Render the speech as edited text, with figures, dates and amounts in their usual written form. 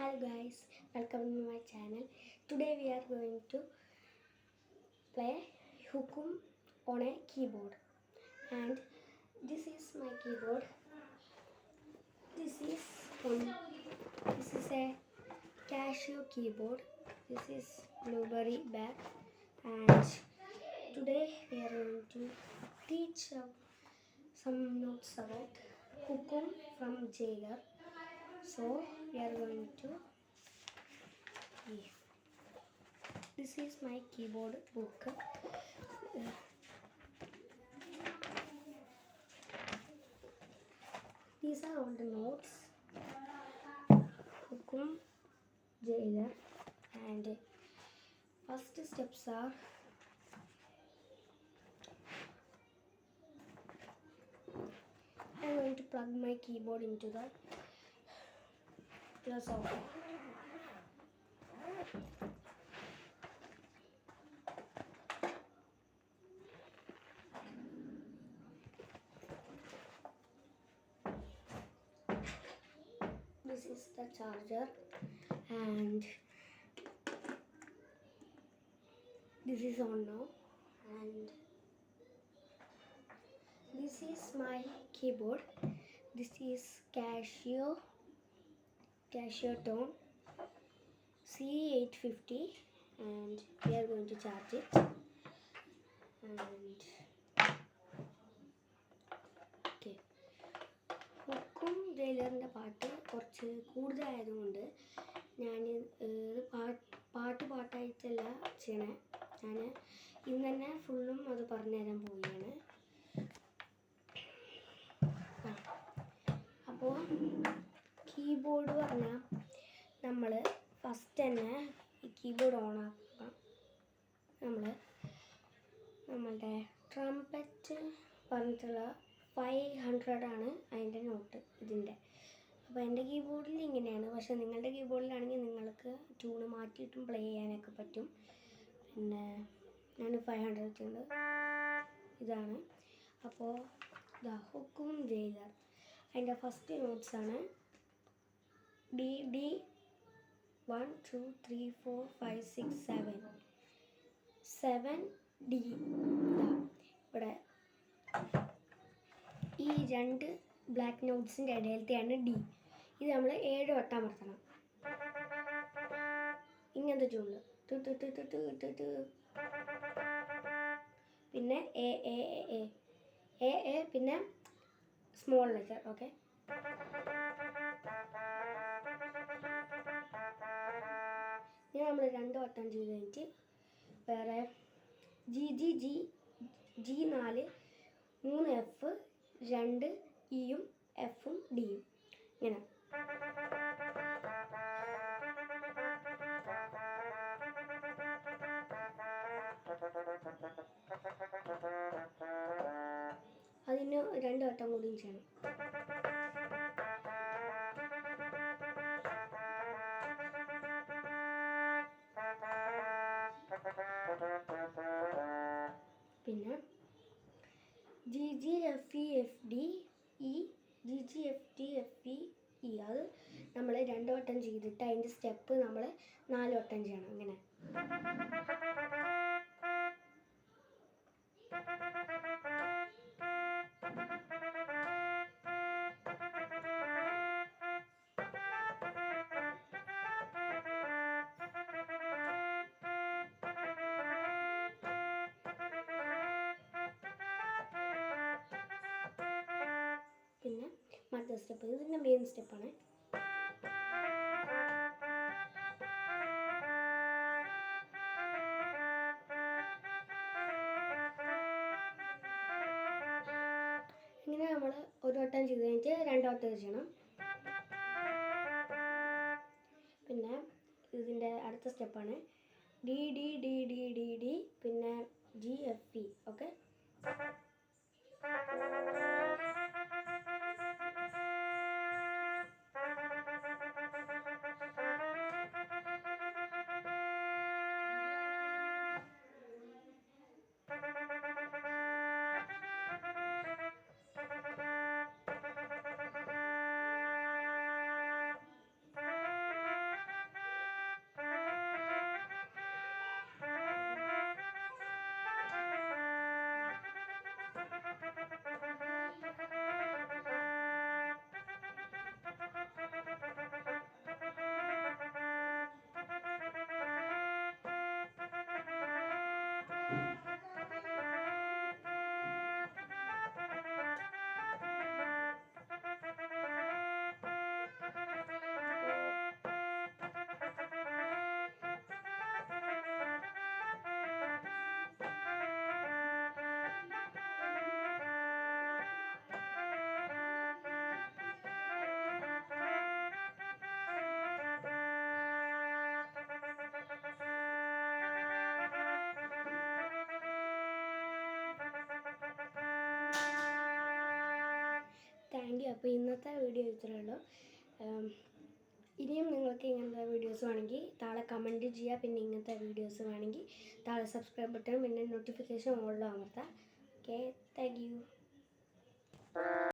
Hi guys, welcome to my channel. Today we are going to play Hukum on a keyboard, and this is my keyboard. This is a Casio keyboard. This is Blueberry back, and today we are going to teach some notes about Hukum from Jailer. So we are going to. This is my keyboard book. These are all the notes. Hukum, Jailer, and first steps are I'm going to plug my keyboard into the socket. This is the charger, and this is on now, and this is my keyboard. This is Casio Tone C850, and we are going to charge it. And okay, ഹുക്കും ജയിലറിൻ്റെ പാട്ട് കുറച്ച് കൂടുതലായതുകൊണ്ട് ഞാൻ പാട്ടായിട്ടല്ല ചെയ്യണേ. ഞാൻ ഇന്ന് തന്നെ ഫുള്ളും അത് പറഞ്ഞുതരാൻ പോവുകയാണ്. അപ്പോൾ കീബോർഡ് പറഞ്ഞാൽ നമ്മൾ ഫസ്റ്റ് തന്നെ ഈ കീബോർഡ് ഓണാക്കാം. നമ്മളുടെ ട്രംപറ്റ് പറഞ്ഞിട്ടുള്ള 500 ആണ് അതിൻ്റെ നോട്ട് ഇതിൻ്റെ. അപ്പോൾ എൻ്റെ കീബോർഡിൽ ഇങ്ങനെയാണ്, പക്ഷേ നിങ്ങളുടെ കീബോർഡിലാണെങ്കിൽ നിങ്ങൾക്ക് ട്യൂണ് മാറ്റിയിട്ടും പ്ലേ ചെയ്യാനൊക്കെ പറ്റും. പിന്നെ ഞാൻ 500 വെച്ചിട്ടുണ്ട്. ഇതാണ്. അപ്പോൾ ഹുക്കും ജയിലർ അതിൻ്റെ ഫസ്റ്റ് നോട്ട്സാണ് ഡി 1 2 3 4 5 6 7 ഡി. ഇവിടെ ഈ രണ്ട് ബ്ലാക്ക് നോട്ട്സിൻ്റെ ഇടയിലത്തെയാണ് ഡി. ഇത് നമ്മൾ 7 വട്ടം അമർത്തണം. ഇങ്ങനത്തെ ട്യൂണിൽ പിന്നെ A A A A A പിന്നെ സ്മോൾ ലെറ്റർ. ഓക്കെ, ഇനി നമ്മൾ 2 വട്ടം ചെയ്ത് കഴിഞ്ഞിട്ട് വേറെ ജി 4 3 എഫ് 2 ഇയും എഫും ഡിയും ഇങ്ങനെ. അതിന് 2 വട്ടം കൂടിയും ചെയ്യണം. പിന്നെ G F E F D E അത് നമ്മൾ 2 വട്ടം ചെയ്തിട്ട് അതിൻ്റെ സ്റ്റെപ്പ് നമ്മൾ 4 വട്ടം ചെയ്യണം. അങ്ങനെ പിന്നെ മറ്റേ സ്റ്റെപ്പ് ഇതിൻ്റെ മെയിൻ സ്റ്റെപ്പാണ്. ഇങ്ങനെ നമ്മൾ ഒരു വട്ടം ചെയ്ത് കഴിഞ്ഞിട്ട് 2 വട്ടം ചെയ്യണം. പിന്നെ ഇതിൻ്റെ അടുത്ത സ്റ്റെപ്പാണ് D D D D D D പിന്നെ ജി എഫ് ഇ. ഓക്കെ, അപ്പോൾ ഇന്നത്തെ വീഡിയോ ഇത്രയേ ഉള്ളൂ. ഇനിയും നിങ്ങൾക്ക് ഇങ്ങനത്തെ വീഡിയോസ് വേണമെങ്കിൽ താഴെ കമൻറ്റ് ചെയ്യുക. പിന്നെ ഇങ്ങനത്തെ വീഡിയോസ് വേണമെങ്കിൽ താഴെ സബ്സ്ക്രൈബ് ബട്ടൺ പിന്നെ നോട്ടിഫിക്കേഷൻ ഓളിൽ അമർത്താം. Okay, thank U.